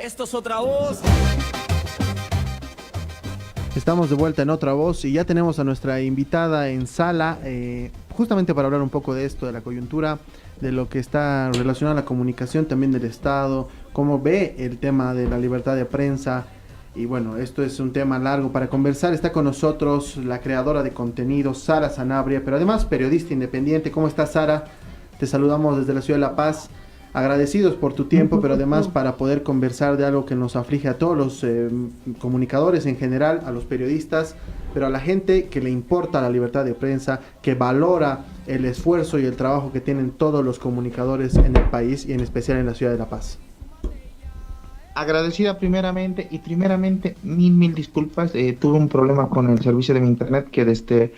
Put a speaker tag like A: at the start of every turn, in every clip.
A: Esto es Otra Voz.
B: Estamos de vuelta en Otra Voz y ya tenemos a nuestra invitada en sala, justamente para hablar un poco de esto, de la coyuntura, de lo que está relacionado a la comunicación también del Estado, cómo ve el tema de la libertad de prensa. Y bueno, esto es un tema largo para conversar. Está con nosotros la creadora de contenido, Sara Sanabria, pero además periodista independiente. ¿Cómo estás, Sara? Te saludamos desde la ciudad de La Paz. Agradecidos por tu tiempo, pero además para poder conversar de algo que nos aflige a todos los comunicadores en general, a los periodistas, pero a la gente que le importa la libertad de prensa, que valora el esfuerzo y el trabajo que tienen todos los comunicadores en el país y en especial en la ciudad de La Paz.
C: Agradecida primeramente mil disculpas. Tuve un problema con el servicio de mi internet que desde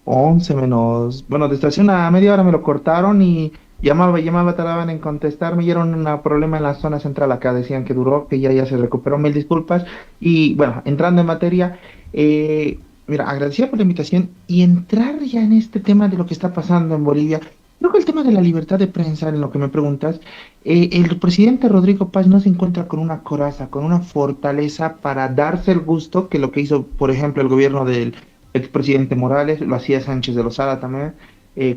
C: 11 menos, bueno, desde hace una media hora me lo cortaron y llamaba, tardaban en contestarme y era un problema en la zona central. Acá decían que duró, que ya se recuperó, mil disculpas. Y bueno, entrando en materia, mira, agradecida por la invitación y entrar ya en este tema de lo que está pasando en Bolivia. Creo que el tema de la libertad de prensa, en lo que me preguntas, el presidente Rodrigo Paz no se encuentra con una coraza, con una fortaleza para darse el gusto, que lo que hizo, por ejemplo, el gobierno del expresidente Morales, lo hacía Sánchez de Lozada también,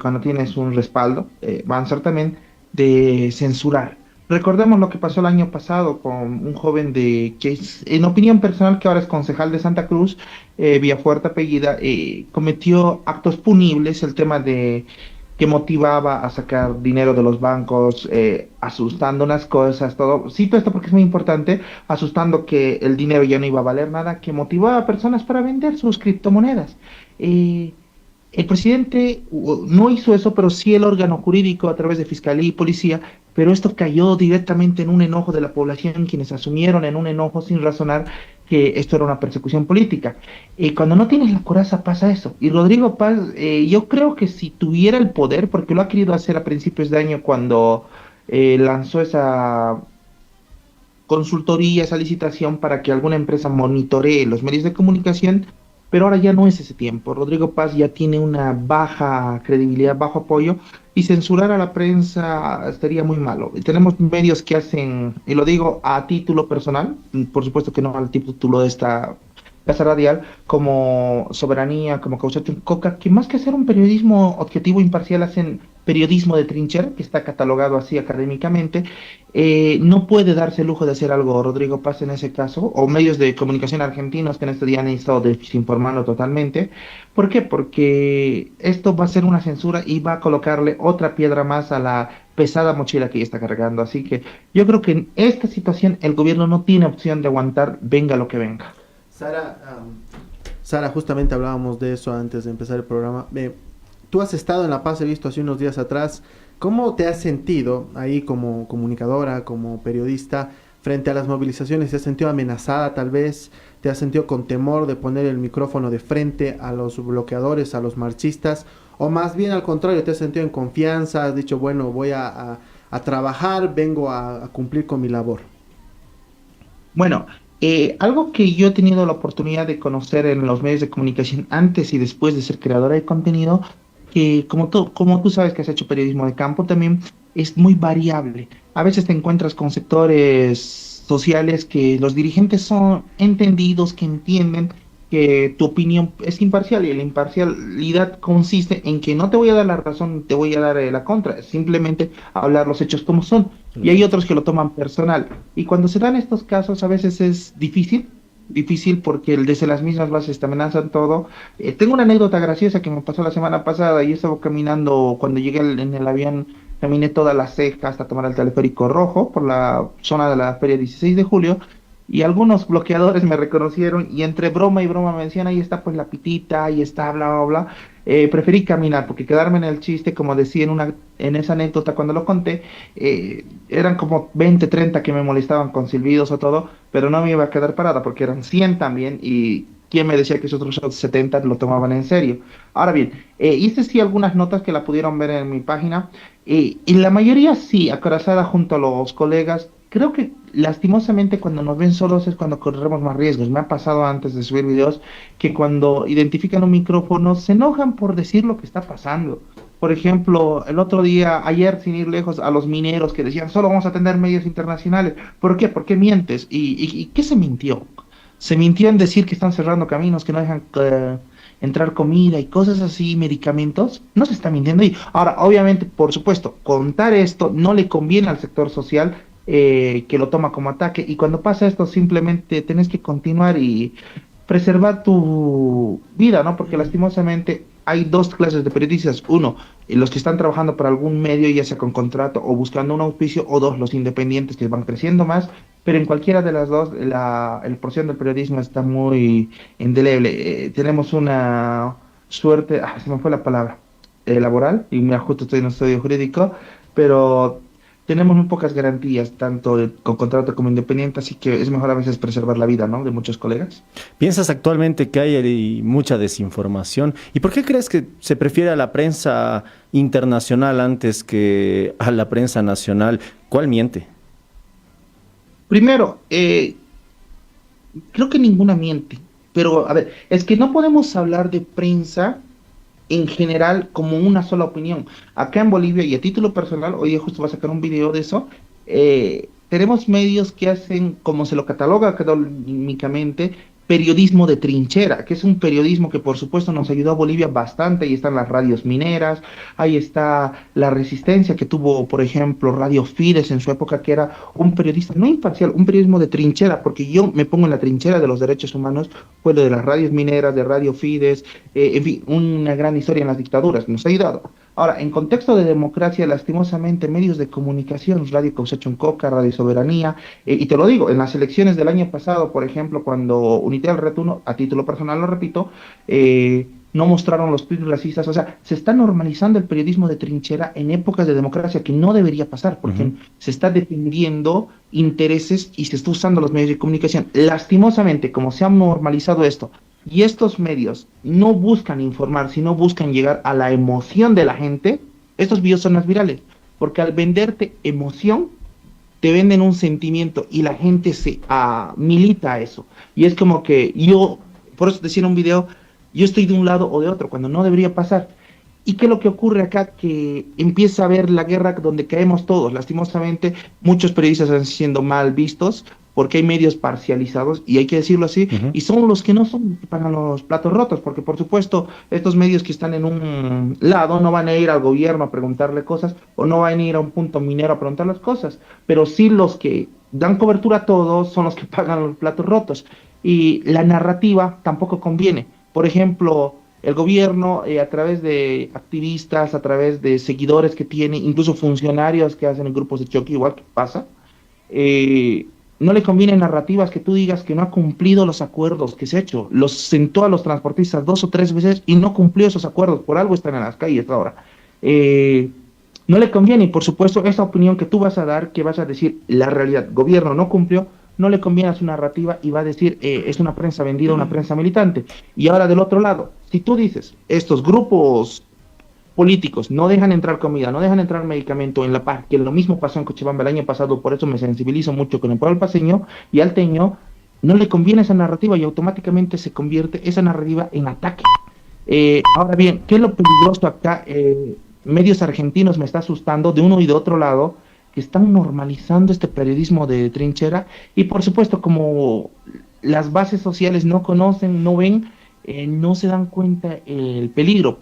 C: cuando tienes un respaldo, avanzar también de censurar. Recordemos lo que pasó el año pasado con un joven que es, en opinión personal, que ahora es concejal de Santa Cruz, Villafuerte apellida, cometió actos punibles, el tema de que motivaba a sacar dinero de los bancos, asustando unas cosas, todo. Cito esto porque es muy importante, asustando que el dinero ya no iba a valer nada, que motivaba a personas para vender sus criptomonedas. El presidente no hizo eso, pero sí el órgano jurídico a través de Fiscalía y Policía, pero esto cayó directamente en un enojo de la población, quienes asumieron en un enojo sin razonar que esto era una persecución política. Cuando no tienes la coraza pasa eso. Y Rodrigo Paz, yo creo que si tuviera el poder, porque lo ha querido hacer a principios de año cuando lanzó esa consultoría, esa licitación para que alguna empresa monitoree los medios de comunicación, pero ahora ya no es ese tiempo. Rodrigo Paz ya tiene una baja credibilidad, bajo apoyo, y censurar a la prensa sería muy malo. Tenemos medios que hacen, y lo digo a título personal, por supuesto que no al título de esta casa radial, como Soberanía, como Causation Coca, que más que hacer un periodismo objetivo imparcial, hacen periodismo de trinchera, que está catalogado así académicamente. No puede darse el lujo de hacer algo Rodrigo Paz en ese caso, o medios de comunicación argentinos que en este día han estado desinformando totalmente. ¿Por qué? Porque esto va a ser una censura y va a colocarle otra piedra más a la pesada mochila que ya está cargando. Así que yo creo que en esta situación el gobierno no tiene opción de aguantar, venga lo que venga.
B: Sara, justamente hablábamos de eso antes de empezar el programa. Tú has estado en La Paz, he visto hace unos días atrás. ¿Cómo te has sentido ahí como comunicadora, como periodista, frente a las movilizaciones? ¿Te has sentido amenazada tal vez? ¿Te has sentido con temor de poner el micrófono de frente a los bloqueadores, a los marchistas? ¿O más bien al contrario, te has sentido en confianza? ¿Has dicho, bueno, voy a trabajar, vengo a cumplir con mi labor?
C: Bueno, algo que yo he tenido la oportunidad de conocer en los medios de comunicación antes y después de ser creadora de contenido, que como tú sabes que has hecho periodismo de campo también, es muy variable. A veces te encuentras con sectores sociales que los dirigentes son entendidos, que entienden que tu opinión es imparcial, y la imparcialidad consiste en que no te voy a dar la razón, te voy a dar la contra, simplemente hablar los hechos como son. Y hay otros que lo toman personal. Y cuando se dan estos casos, a veces es difícil porque desde las mismas bases te amenazan todo. Tengo una anécdota graciosa que me pasó la semana pasada. Yo estaba caminando, cuando llegué en el avión, caminé toda la ceja hasta tomar el teleférico rojo por la zona de la Feria 16 de Julio, y algunos bloqueadores me reconocieron y entre broma y broma me decían, ahí está pues la pitita, ahí está, bla, bla, bla. Preferí caminar porque quedarme en el chiste, como decía en esa anécdota cuando lo conté, eran como 20, 30 que me molestaban con silbidos o todo, pero no me iba a quedar parada porque eran 100 también, y quién me decía que esos otros 70 lo tomaban en serio. Ahora bien, hice sí algunas notas que la pudieron ver en mi página, y la mayoría sí, acorazada junto a los colegas. Creo que lastimosamente cuando nos ven solos es cuando corremos más riesgos. Me ha pasado antes de subir videos que cuando identifican un micrófono se enojan por decir lo que está pasando. Por ejemplo, el otro día, ayer, sin ir lejos, a los mineros que decían, solo vamos a tener medios internacionales. ¿Por qué? ¿Por qué mientes? ¿Y qué se mintió? Se mintió en decir que están cerrando caminos, que no dejan entrar comida y cosas así, medicamentos. No se está mintiendo ahí. Ahora, obviamente, por supuesto, contar esto no le conviene al sector social, que lo toma como ataque. Y cuando pasa esto, simplemente tenés que continuar y preservar tu vida, ¿no? Porque lastimosamente hay dos clases de periodistas. Uno, los que están trabajando para algún medio, ya sea con contrato o buscando un auspicio, o dos, los independientes que van creciendo más. Pero en cualquiera de las dos, el porción del periodismo está muy indeleble. Tenemos una suerte, se me fue la palabra, laboral, y mira, justo estoy en un estudio jurídico, pero tenemos muy pocas garantías, tanto con contrato como independiente, así que es mejor a veces preservar la vida, ¿no? De muchos colegas.
A: ¿Piensas actualmente que hay ahí mucha desinformación? ¿Y por qué crees que se prefiere a la prensa internacional antes que a la prensa nacional? ¿Cuál miente?
C: Primero, creo que ninguna miente, pero a ver, es que no podemos hablar de prensa en general como una sola opinión. Acá en Bolivia, y a título personal, hoy día justo voy a sacar un video de eso, tenemos medios que hacen, como se lo cataloga académicamente, periodismo de trinchera, que es un periodismo que por supuesto nos ayudó a Bolivia bastante. Ahí están las radios mineras, ahí está la resistencia que tuvo, por ejemplo, Radio Fides en su época, que era un periodista no imparcial, un periodismo de trinchera, porque yo me pongo en la trinchera de los derechos humanos, fue lo de las radios mineras, de Radio Fides, en fin, una gran historia en las dictaduras, nos ha ayudado. Ahora, en contexto de democracia, lastimosamente, medios de comunicación, Radio Coca, Radio Soberanía, y te lo digo, en las elecciones del año pasado, por ejemplo, cuando Unitel Retuno, a título personal lo repito, no mostraron los tweets racistas. O sea, se está normalizando el periodismo de trinchera en épocas de democracia, que no debería pasar, porque se está defendiendo intereses y se está usando los medios de comunicación. Lastimosamente, como se ha normalizado esto, y estos medios no buscan informar, sino buscan llegar a la emoción de la gente, estos videos son más virales, porque al venderte emoción, te venden un sentimiento y la gente se milita a eso. Y es como que yo, por eso decía en un video, yo estoy de un lado o de otro, cuando no debería pasar. ¿Y qué es lo que ocurre acá? Que empieza a haber la guerra donde caemos todos. Lastimosamente, muchos periodistas están siendo mal vistos porque hay medios parcializados, y hay que decirlo así, y son los que no son los que pagan los platos rotos, porque por supuesto, estos medios que están en un lado no van a ir al gobierno a preguntarle cosas, o no van a ir a un punto minero a preguntar las cosas, pero sí los que dan cobertura a todos son los que pagan los platos rotos, y la narrativa tampoco conviene. Por ejemplo, el gobierno, a través de activistas, a través de seguidores que tiene, incluso funcionarios que hacen grupos de choque, igual que pasa, no le conviene narrativas que tú digas que no ha cumplido los acuerdos que se ha hecho. Los sentó a los transportistas 2 o 3 veces y no cumplió esos acuerdos. Por algo están en las calles ahora. No le conviene, y por supuesto, esa opinión que tú vas a dar, que vas a decir la realidad, gobierno no cumplió, no le conviene a su narrativa y va a decir, es una prensa vendida, una prensa militante. Y ahora del otro lado, si tú dices, estos grupos políticos no dejan entrar comida, no dejan entrar medicamento en La Paz, que lo mismo pasó en Cochabamba el año pasado, por eso me sensibilizo mucho con el pueblo paseño y alteño, no le conviene esa narrativa y automáticamente se convierte esa narrativa en ataque. Ahora bien, ¿qué es lo peligroso acá? Medios argentinos me está asustando de uno y de otro lado, que están normalizando este periodismo de trinchera, y por supuesto, como las bases sociales no conocen, no ven, no se dan cuenta el peligro.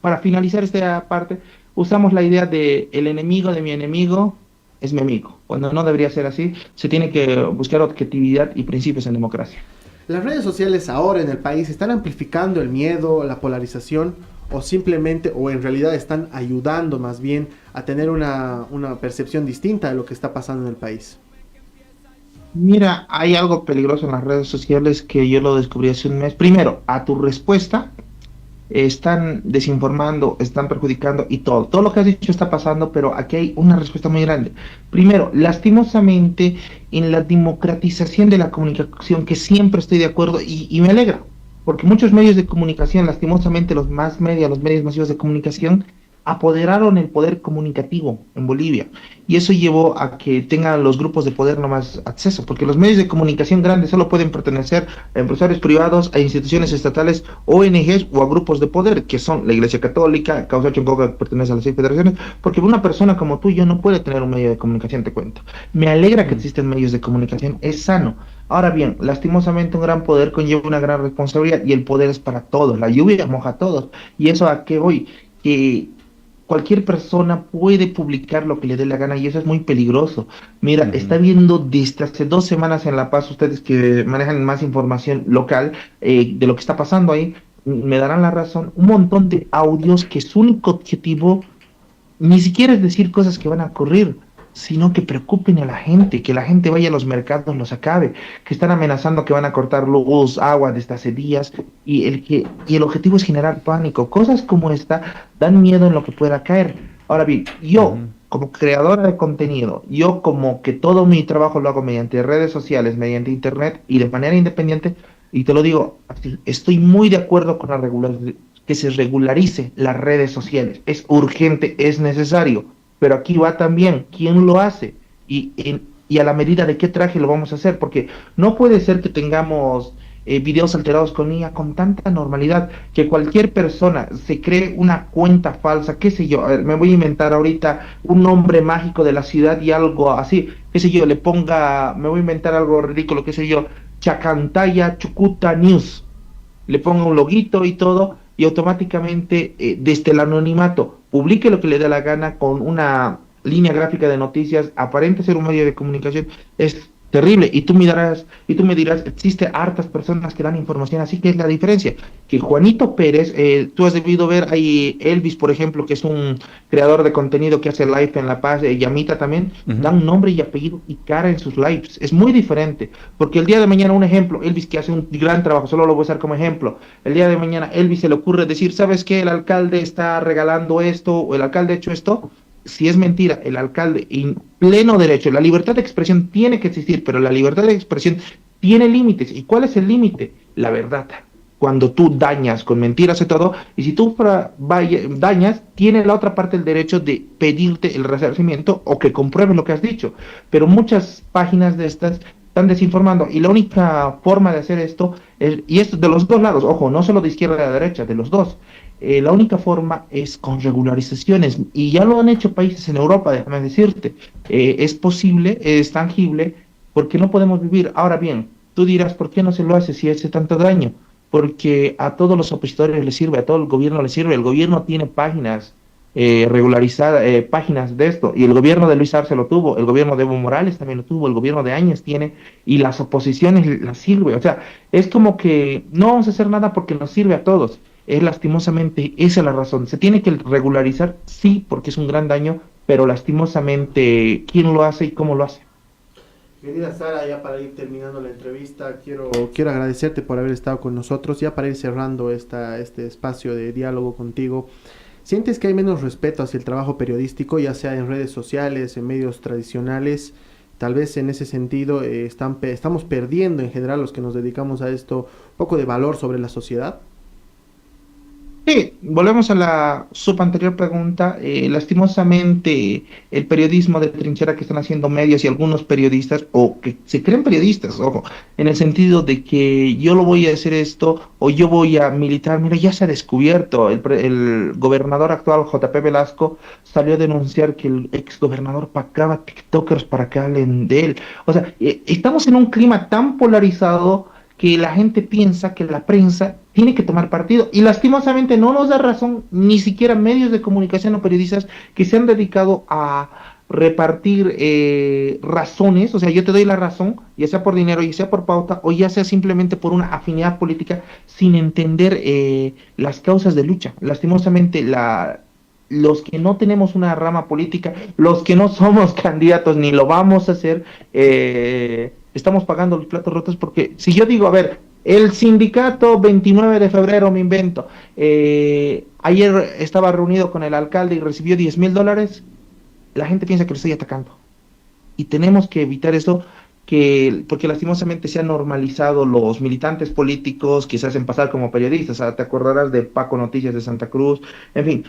C: Para finalizar esta parte, usamos la idea de el enemigo de mi enemigo es mi amigo, cuando no debería ser así. Se tiene que buscar objetividad y principios en democracia.
B: ¿Las redes sociales ahora en el país están amplificando el miedo, la polarización, o simplemente, o en realidad están ayudando más bien a tener una percepción distinta de lo que está pasando en el país?
C: Mira, hay algo peligroso en las redes sociales que yo lo descubrí hace un mes. Primero, a tu respuesta están desinformando, están perjudicando y todo lo que has dicho está pasando, pero aquí hay una respuesta muy grande. Primero, lastimosamente, en la democratización de la comunicación, que siempre estoy de acuerdo y me alegra, porque muchos medios de comunicación, lastimosamente los medios masivos de comunicación, apoderaron el poder comunicativo en Bolivia. Y eso llevó a que tengan los grupos de poder no más acceso, porque los medios de comunicación grandes solo pueden pertenecer a empresarios privados, a instituciones estatales, ONGs o a grupos de poder, que son la Iglesia Católica, Causa Choncoca, que pertenece a las 6 federaciones, porque una persona como tú y yo no puede tener un medio de comunicación, te cuento. Me alegra que existen medios de comunicación, es sano. Ahora bien, lastimosamente un gran poder conlleva una gran responsabilidad y el poder es para todos, la lluvia moja a todos. ¿Y eso a qué voy? Que cualquier persona puede publicar lo que le dé la gana y eso es muy peligroso. Mira, está viendo desde hace 2 semanas en La Paz, ustedes que manejan más información local de lo que está pasando ahí, me darán la razón, un montón de audios que su único objetivo ni siquiera es decir cosas que van a ocurrir, sino que preocupen a la gente, que la gente vaya a los mercados, los acabe, que están amenazando que van a cortar luz, agua desde hace días, y el objetivo es generar pánico. Cosas como esta dan miedo en lo que pueda caer. Ahora bien, yo, como creadora de contenido, yo como que todo mi trabajo lo hago mediante redes sociales, mediante internet y de manera independiente, y te lo digo así, estoy muy de acuerdo con que se regularice las redes sociales. Es urgente, es necesario. Pero aquí va también quién lo hace y a la medida de qué traje lo vamos a hacer, porque no puede ser que tengamos videos alterados con IA con tanta normalidad, que cualquier persona se cree una cuenta falsa, qué sé yo, me voy a inventar ahorita un nombre mágico de la ciudad y algo así, qué sé yo, le ponga, me voy a inventar algo ridículo, qué sé yo, Chacantaya Chucuta News, le ponga un loguito y todo, y automáticamente desde el anonimato publique lo que le dé la gana con una línea gráfica de noticias, aparente ser un medio de comunicación, es terrible. Y tú me dirás, existe hartas personas que dan información, así que es la diferencia. Que Juanito Pérez, tú has debido ver ahí Elvis, por ejemplo, que es un creador de contenido que hace live en La Paz, Yamita también, dan nombre y apellido y cara en sus lives. Es muy diferente, porque el día de mañana, un ejemplo, Elvis que hace un gran trabajo, solo lo voy a usar como ejemplo, el día de mañana Elvis se le ocurre decir, ¿sabes qué? El alcalde está regalando esto, o el alcalde ha hecho esto. Si es mentira, el alcalde en pleno derecho, la libertad de expresión tiene que existir, pero la libertad de expresión tiene límites. ¿Y cuál es el límite? La verdad. Cuando tú dañas con mentiras y todo, y si tú dañas, tiene la otra parte el derecho de pedirte el resarcimiento o que compruebes lo que has dicho. Pero muchas páginas de estas están desinformando y la única forma de hacer esto es, y esto de los dos lados, ojo, no solo de izquierda a derecha, de los dos. La única forma es con regularizaciones y ya lo han hecho países en Europa, déjame decirte, es posible, es tangible, porque no podemos vivir. Ahora bien, tú dirás, ¿por qué no se lo hace si hace tanto daño? Porque a todos los opositores les sirve, a todo el gobierno les sirve, el gobierno tiene páginas regularizadas, páginas de esto, y el gobierno de Luis Arce lo tuvo, el gobierno de Evo Morales también lo tuvo, el gobierno de Áñez tiene, y las oposiciones las sirve, o sea, es como que no vamos a hacer nada porque nos sirve a todos. Es lastimosamente, esa es la razón. Se tiene que regularizar, sí, porque es un gran daño, pero lastimosamente, ¿quién lo hace y cómo lo hace?
B: Querida Sara, ya para ir terminando la entrevista, quiero agradecerte por haber estado con nosotros, ya para ir cerrando este espacio de diálogo contigo. ¿Sientes que hay menos respeto hacia el trabajo periodístico, ya sea en redes sociales, en medios tradicionales? Tal vez en ese sentido estamos perdiendo en general los que nos dedicamos a esto un poco de valor sobre la sociedad.
C: Sí, volvemos a la subanterior pregunta. Lastimosamente, el periodismo de trinchera que están haciendo medios y algunos periodistas, o que se creen periodistas, ojo, en el sentido de que yo lo voy a hacer esto, o yo voy a militar. Mira, ya se ha descubierto, el gobernador actual, JP Velasco, salió a denunciar que el ex gobernador pagaba tiktokers para que hablen de él. O sea, estamos en un clima tan polarizado que la gente piensa que la prensa tiene que tomar partido y lastimosamente no nos da razón ni siquiera medios de comunicación o periodistas que se han dedicado a repartir razones, o sea, yo te doy la razón, ya sea por dinero, ya sea por pauta o ya sea simplemente por una afinidad política sin entender las causas de lucha. Lastimosamente los que no tenemos una rama política, los que no somos candidatos ni lo vamos a hacer, estamos pagando los platos rotos porque si yo digo, a ver, el sindicato 29 de febrero, me invento, ayer estaba reunido con el alcalde y recibió $10,000, la gente piensa que lo estoy atacando. Y tenemos que evitar eso, porque lastimosamente se han normalizado los militantes políticos que se hacen pasar como periodistas. O sea, te acordarás de Paco Noticias de Santa Cruz, en fin,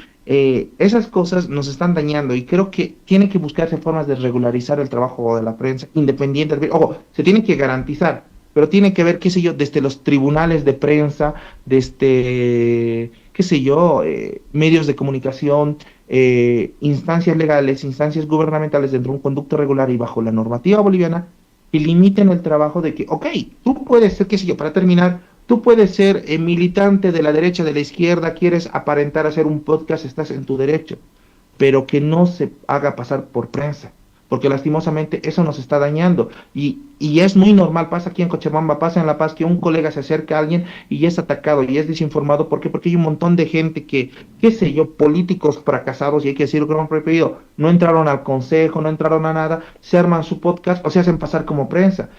C: esas cosas nos están dañando y creo que tiene que buscarse formas de regularizar el trabajo de la prensa independiente. Ojo, se tiene que garantizar, pero tiene que ver, qué sé yo, desde los tribunales de prensa, desde, qué sé yo, medios de comunicación, instancias legales, instancias gubernamentales dentro de un conducto regular y bajo la normativa boliviana, que limiten el trabajo de que, ok, tú puedes ser, qué sé yo, para terminar, tú puedes ser militante de la derecha, de la izquierda, quieres aparentar hacer un podcast, estás en tu derecho, pero que no se haga pasar por prensa, porque lastimosamente eso nos está dañando. Y es muy normal, pasa aquí en Cochabamba, pasa en La Paz, que un colega se acerca a alguien y es atacado y es desinformado. ¿Por qué? Porque hay un montón de gente que, qué sé yo, políticos fracasados, y hay que decirlo con un preferido, no entraron al consejo, no entraron a nada, se arman su podcast o se hacen pasar como prensa.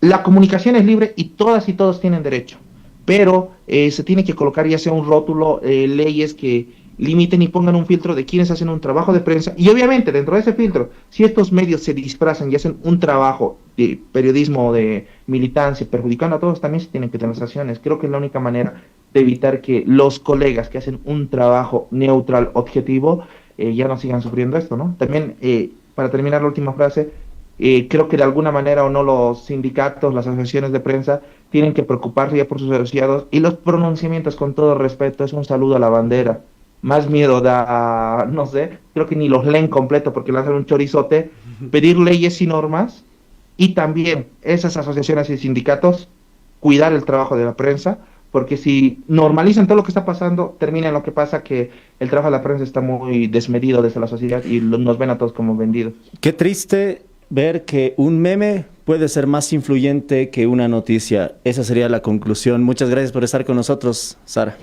C: La comunicación es libre y todas y todos tienen derecho, pero se tiene que colocar ya sea un rótulo, leyes que limiten y pongan un filtro de quienes hacen un trabajo de prensa, y obviamente dentro de ese filtro, si estos medios se disfrazan y hacen un trabajo de periodismo, de militancia, perjudicando a todos, también se tienen que tener sanciones. Creo que es la única manera de evitar que los colegas que hacen un trabajo neutral, objetivo, ya no sigan sufriendo esto, ¿no? También, para terminar la última frase, creo que de alguna manera o no los sindicatos, las asociaciones de prensa tienen que preocuparse ya por sus asociados, y los pronunciamientos, con todo respeto, es un saludo a la bandera. Más miedo da, no sé, creo que ni los leen completo porque lanzan un chorizote, pedir leyes y normas, y también esas asociaciones y sindicatos cuidar el trabajo de la prensa, porque si normalizan todo lo que está pasando, termina en lo que pasa, que el trabajo de la prensa está muy desmedido desde la sociedad y nos ven a todos como vendidos.
A: Qué triste ver que un meme puede ser más influyente que una noticia. Esa sería la conclusión. Muchas gracias por estar con nosotros, Sara.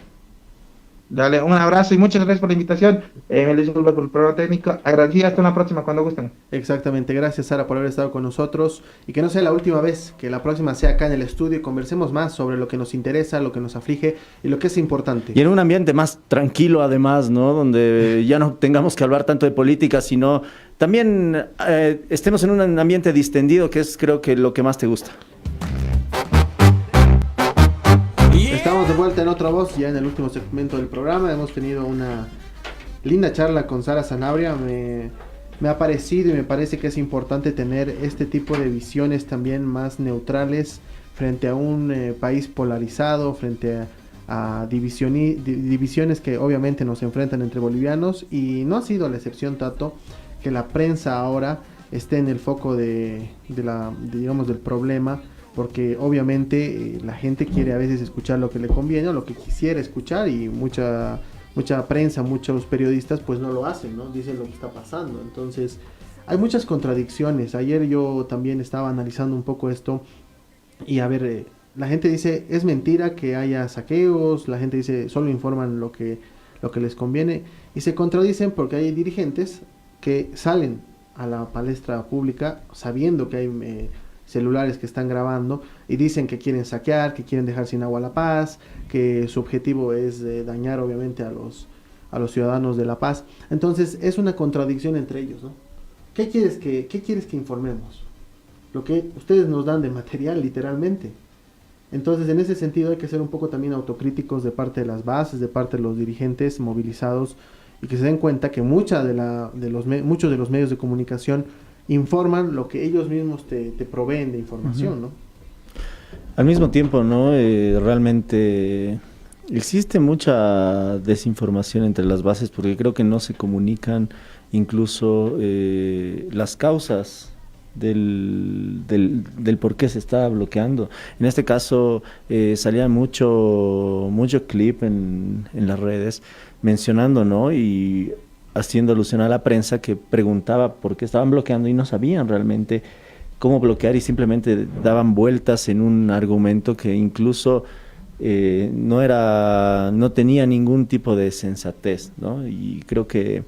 C: Dale, un abrazo y muchas gracias por la invitación. Me disculpo por el programa técnico. Agradecido, hasta una próxima, cuando gusten.
B: Exactamente, gracias Sara por haber estado con nosotros, y que no sea la última vez, que la próxima sea acá en el estudio y conversemos más sobre lo que nos interesa, lo que nos aflige y lo que es importante.
A: Y en un ambiente más tranquilo además, ¿no? Donde ya no tengamos que hablar tanto de política, sino también estemos en un ambiente distendido, que es creo que lo que más te gusta.
B: Estamos de vuelta en Otra Voz, ya en el último segmento del programa. Hemos tenido una linda charla con Sara Sanabria. Me ha parecido y me parece que es importante tener este tipo de visiones también más neutrales frente a un país polarizado, frente a divisiones que obviamente nos enfrentan entre bolivianos, y no ha sido la excepción, Tato, que la prensa ahora esté en el foco digamos, del problema, porque obviamente la gente quiere a veces escuchar lo que le conviene o lo que quisiera escuchar, y mucha prensa, muchos periodistas pues no lo hacen, ¿no? Dicen lo que está pasando. Entonces hay muchas contradicciones. Ayer yo también estaba analizando un poco esto, y a ver, la gente dice es mentira que haya saqueos, la gente dice solo informan lo que les conviene, y se contradicen porque hay dirigentes que salen a la palestra pública sabiendo que hay celulares que están grabando y dicen que quieren saquear, que quieren dejar sin agua La Paz, que su objetivo es dañar obviamente a los ciudadanos de La Paz. Entonces es una contradicción entre ellos, ¿no? ¿Qué quieres que informemos? Lo que ustedes nos dan de material, literalmente. Entonces, en ese sentido hay que ser un poco también autocríticos de parte de las bases, de parte de los dirigentes movilizados, y que se den cuenta que muchos de los medios de comunicación informan lo que ellos mismos te proveen de información, ¿no?
A: Al mismo tiempo, ¿no? Realmente existe mucha desinformación entre las bases, porque creo que no se comunican incluso las causas del por qué se está bloqueando. En este caso salía mucho clip en las redes mencionando, ¿no? Y haciendo alusión a la prensa que preguntaba por qué estaban bloqueando y no sabían realmente cómo bloquear, y simplemente daban vueltas en un argumento que incluso no tenía ningún tipo de sensatez, ¿no? Y creo que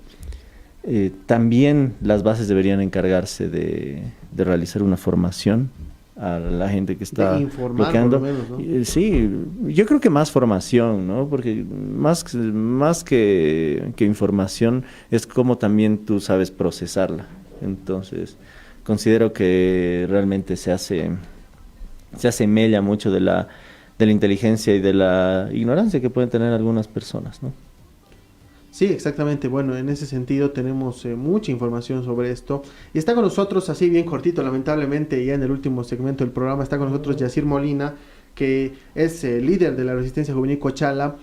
A: también las bases deberían encargarse de realizar una formación a la gente que está bloqueando. Por lo menos, ¿no? Sí, yo creo que más formación, ¿no? Porque más que información es cómo también tú sabes procesarla. Entonces, considero que realmente se hace mella mucho de la inteligencia y de la ignorancia que pueden tener algunas personas, ¿no?
B: Sí, exactamente. Bueno, en ese sentido tenemos mucha información sobre esto. Y está con nosotros, así bien cortito, lamentablemente, ya en el último segmento del programa, está con nosotros Yacir Molina, que es líder de la Resistencia Juvenil Cochala.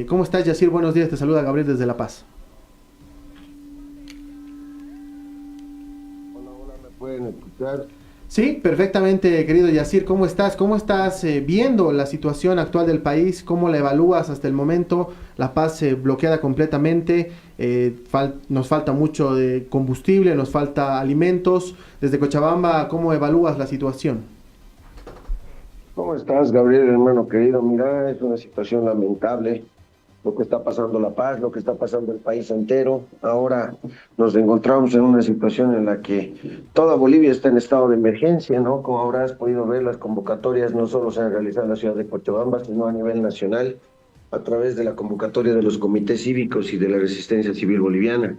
B: ¿Cómo estás, Yacir? Buenos días, te saluda Gabriel desde La Paz.
D: Hola, ¿me pueden escuchar?
B: Sí, perfectamente, querido Yacir. ¿Cómo estás? ¿Cómo estás viendo la situación actual del país? ¿Cómo la evalúas hasta el momento? La Paz bloqueada completamente, nos falta mucho de combustible, nos falta alimentos. Desde Cochabamba, ¿cómo evalúas la situación?
D: ¿Cómo estás, Gabriel, hermano querido? Mira, es una situación lamentable lo que está pasando La Paz, lo que está pasando el país entero. Ahora nos encontramos en una situación en la que toda Bolivia está en estado de emergencia, ¿no? Como habrás podido ver, las convocatorias no solo se han realizado en la ciudad de Cochabamba, sino a nivel nacional, a través de la convocatoria de los comités cívicos y de la resistencia civil boliviana.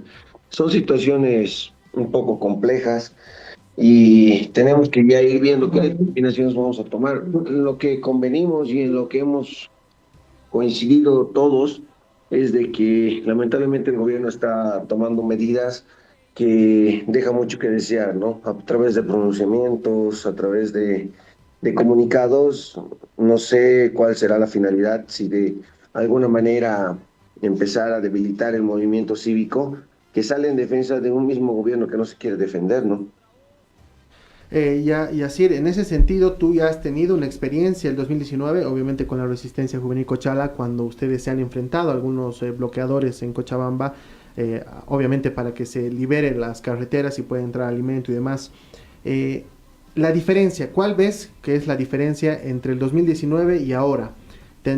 D: Son situaciones un poco complejas y tenemos que ya ir viendo qué determinaciones vamos a tomar. Lo que convenimos y en lo que hemos coincidido todos es de que lamentablemente el gobierno está tomando medidas que dejan mucho que desear, ¿no? A través de pronunciamientos, a través de comunicados, no sé cuál será la finalidad, si de alguna manera empezar a debilitar el movimiento cívico que sale en defensa de un mismo gobierno que no se quiere defender, ¿no?
B: Yacir, en ese sentido, tú ya has tenido una experiencia el 2019, obviamente con la Resistencia Juvenil Cochala, cuando ustedes se han enfrentado a algunos bloqueadores en Cochabamba, obviamente para que se liberen las carreteras y pueda entrar alimento y demás. La diferencia, ¿cuál ves que es la diferencia entre el 2019 y ahora?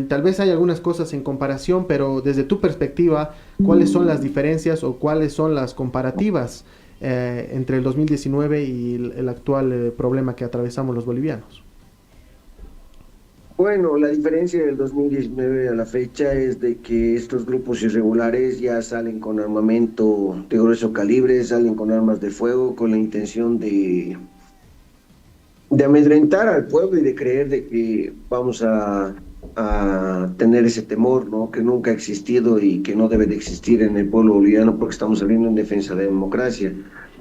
B: Tal vez hay algunas cosas en comparación, pero desde tu perspectiva, ¿cuáles son las diferencias o cuáles son las comparativas entre el 2019 y el actual problema que atravesamos los bolivianos?
D: Bueno, la diferencia del 2019 a la fecha es de que estos grupos irregulares ya salen con armamento de grueso calibre, salen con armas de fuego, con la intención de amedrentar al pueblo y de creer de que vamos a tener ese temor, ¿no? Que nunca ha existido y que no debe de existir en el pueblo boliviano, porque estamos saliendo en defensa de la democracia,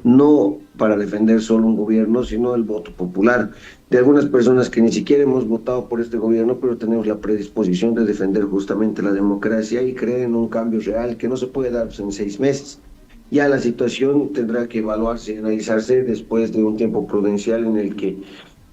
D: no para defender solo un gobierno, sino el voto popular de algunas personas que ni siquiera hemos votado por este gobierno, pero tenemos la predisposición de defender justamente la democracia y creer en un cambio real que no se puede dar en 6 meses. Ya la situación tendrá que evaluarse y analizarse después de un tiempo prudencial en el que,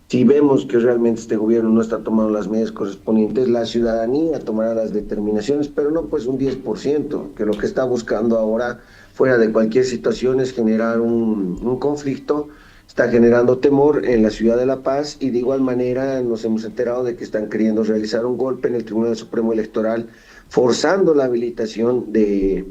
D: si vemos que realmente este gobierno no está tomando las medidas correspondientes, la ciudadanía tomará las determinaciones, pero no pues un 10%, que lo que está buscando ahora, fuera de cualquier situación, es generar un conflicto, está generando temor en la ciudad de La Paz, y de igual manera nos hemos enterado de que están queriendo realizar un golpe en el Tribunal Supremo Electoral, forzando la habilitación de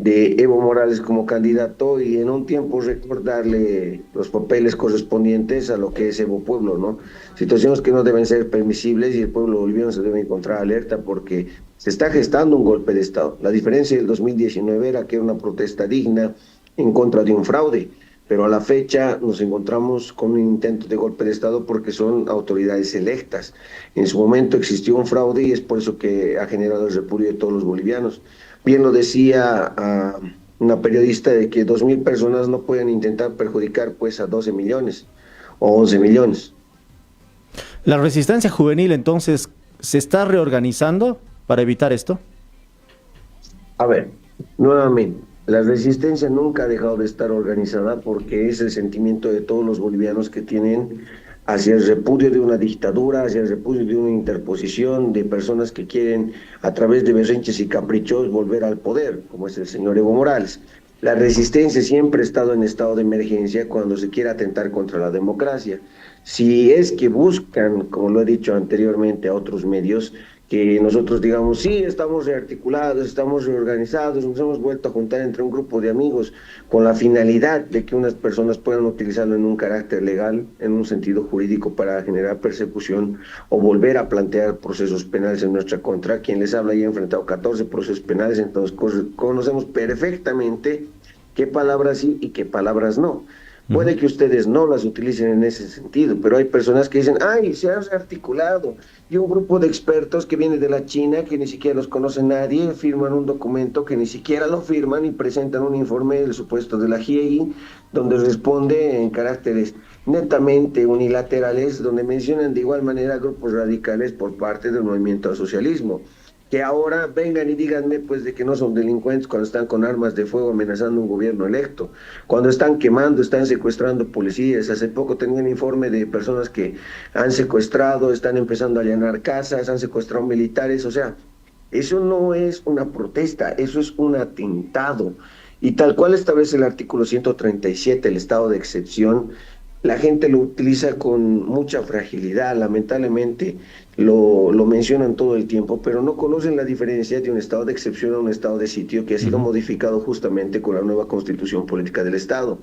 D: Evo Morales como candidato y en un tiempo récord darle los papeles correspondientes a lo que es Evo Pueblo, ¿no? Situaciones que no deben ser permisibles y el pueblo boliviano se debe encontrar alerta porque se está gestando un golpe de Estado. La diferencia del 2019 era que era una protesta digna en contra de un fraude, pero a la fecha nos encontramos con un intento de golpe de Estado porque son autoridades electas. En su momento existió un fraude y es por eso que ha generado el repudio de todos los bolivianos. Bien lo decía una periodista de que 2.000 personas no pueden intentar perjudicar pues a 12 millones o 11 millones.
A: La resistencia juvenil entonces se está reorganizando para evitar esto.
D: A ver, nuevamente, la resistencia nunca ha dejado de estar organizada porque es el sentimiento de todos los bolivianos que tienen hacia el repudio de una dictadura, hacia el repudio de una interposición, de personas que quieren, a través de berrinches y caprichos, volver al poder, como es el señor Evo Morales. La resistencia siempre ha estado en estado de emergencia cuando se quiere atentar contra la democracia. Si es que buscan, como lo he dicho anteriormente a otros medios, que nosotros digamos, sí, estamos rearticulados, estamos reorganizados, nos hemos vuelto a juntar entre un grupo de amigos con la finalidad de que unas personas puedan utilizarlo en un carácter legal, en un sentido jurídico para generar persecución o volver a plantear procesos penales en nuestra contra. Quien les habla ya ha enfrentado 14 procesos penales, entonces conocemos perfectamente qué palabras sí y qué palabras no. Puede que ustedes no las utilicen en ese sentido, pero hay personas que dicen, ay, se ha articulado, y un grupo de expertos que viene de la China, que ni siquiera los conoce nadie, firman un documento que ni siquiera lo firman y presentan un informe del supuesto de la GIEI, donde responde en caracteres netamente unilaterales, donde mencionan de igual manera grupos radicales por parte del movimiento al socialismo. Que ahora vengan y díganme pues de que no son delincuentes cuando están con armas de fuego amenazando un gobierno electo, cuando están quemando, están secuestrando policías. Hace poco tenía un informe de personas que han secuestrado, están empezando a allanar casas, han secuestrado militares. O sea, eso no es una protesta, eso es un atentado. Y tal cual establece el artículo 137, el estado de excepción, la gente lo utiliza con mucha fragilidad, lamentablemente lo mencionan todo el tiempo, pero no conocen la diferencia de un estado de excepción a un estado de sitio que ha sido modificado justamente con la nueva constitución política del Estado,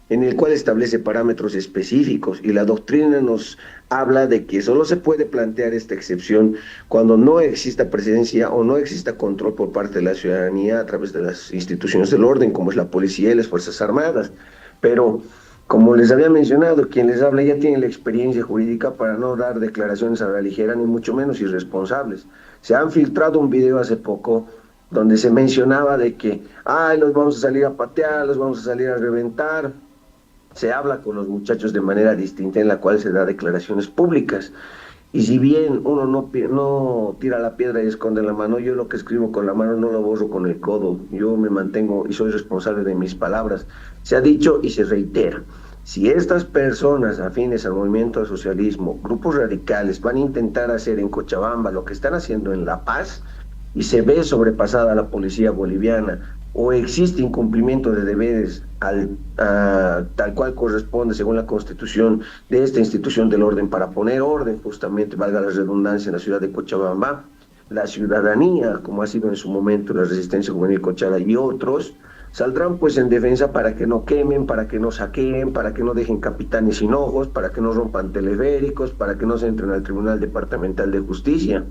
D: en el cual establece parámetros específicos, y la doctrina nos habla de que solo se puede plantear esta excepción cuando no exista presencia o no exista control por parte de la ciudadanía a través de las instituciones del orden, como es la policía y las Fuerzas Armadas. Pero como les había mencionado, quien les habla ya tiene la experiencia jurídica para no dar declaraciones a la ligera, ni mucho menos irresponsables. Se han filtrado un video hace poco donde se mencionaba de que, ay, los vamos a salir a patear, los vamos a salir a reventar. Se habla con los muchachos de manera distinta en la cual se da declaraciones públicas. Y si bien uno no tira la piedra y esconde la mano, yo lo que escribo con la mano no lo borro con el codo. Yo me mantengo y soy responsable de mis palabras. Se ha dicho y se reitera. Si estas personas afines al movimiento al socialismo, grupos radicales, van a intentar hacer en Cochabamba lo que están haciendo en La Paz, y se ve sobrepasada la policía boliviana, o existe incumplimiento de deberes tal cual corresponde según la constitución de esta institución del orden, para poner orden justamente, valga la redundancia, en la ciudad de Cochabamba, la ciudadanía, como ha sido en su momento la Resistencia Juvenil Cochala y otros, saldrán pues en defensa para que no quemen, para que no saqueen, para que no dejen capitanes sin ojos, para que no rompan teleféricos, para que no se entren al Tribunal Departamental de Justicia.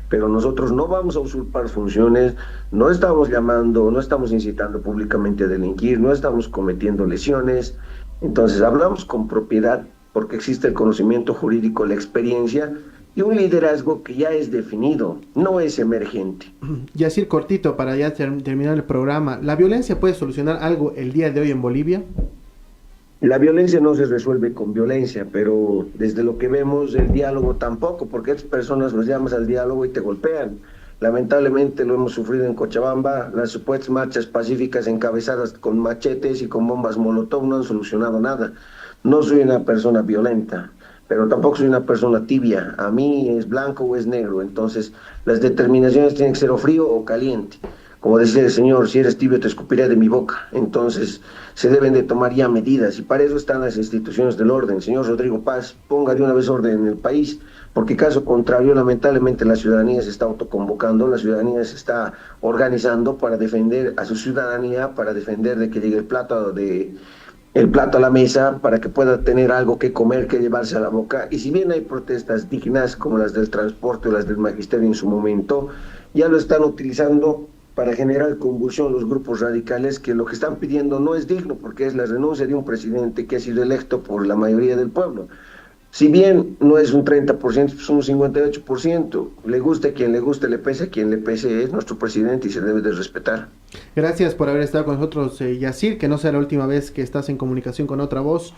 D: Pero nosotros no vamos a usurpar funciones, no estamos llamando, no estamos incitando públicamente a delinquir, no estamos cometiendo lesiones. Entonces hablamos con propiedad porque existe el conocimiento jurídico, la experiencia y un liderazgo que ya es definido, no es emergente.
B: Yacir, cortito para ya terminar el programa, ¿la violencia puede solucionar algo el día de hoy en Bolivia?
D: La violencia no se resuelve con violencia, pero desde lo que vemos el diálogo tampoco, porque estas personas los llamas al diálogo y te golpean. Lamentablemente lo hemos sufrido en Cochabamba, las supuestas marchas pacíficas encabezadas con machetes y con bombas molotov no han solucionado nada. No soy una persona violenta, pero tampoco soy una persona tibia. A mí es blanco o es negro, entonces las determinaciones tienen que ser o frío o caliente. Como decía el Señor, si eres tibio te escupiré de mi boca. Entonces se deben de tomar ya medidas, y para eso están las instituciones del orden. Señor Rodrigo Paz, ponga de una vez orden en el país, porque caso contrario, lamentablemente la ciudadanía se está autoconvocando, la ciudadanía se está organizando para defender a su ciudadanía, para defender de que llegue el plato a la mesa, para que pueda tener algo que comer, que llevarse a la boca. Y si bien hay protestas dignas como las del transporte o las del magisterio en su momento, ya lo están utilizando para generar convulsión los grupos radicales, que lo que están pidiendo no es digno, porque es la renuncia de un presidente que ha sido electo por la mayoría del pueblo. Si bien no es un 30%, es un 58%. Le guste a quien le guste, le pese a quien le pese, es nuestro presidente y se debe de respetar.
B: Gracias por haber estado con nosotros, Yacir, que no sea la última vez que estás en comunicación con Otra Voz.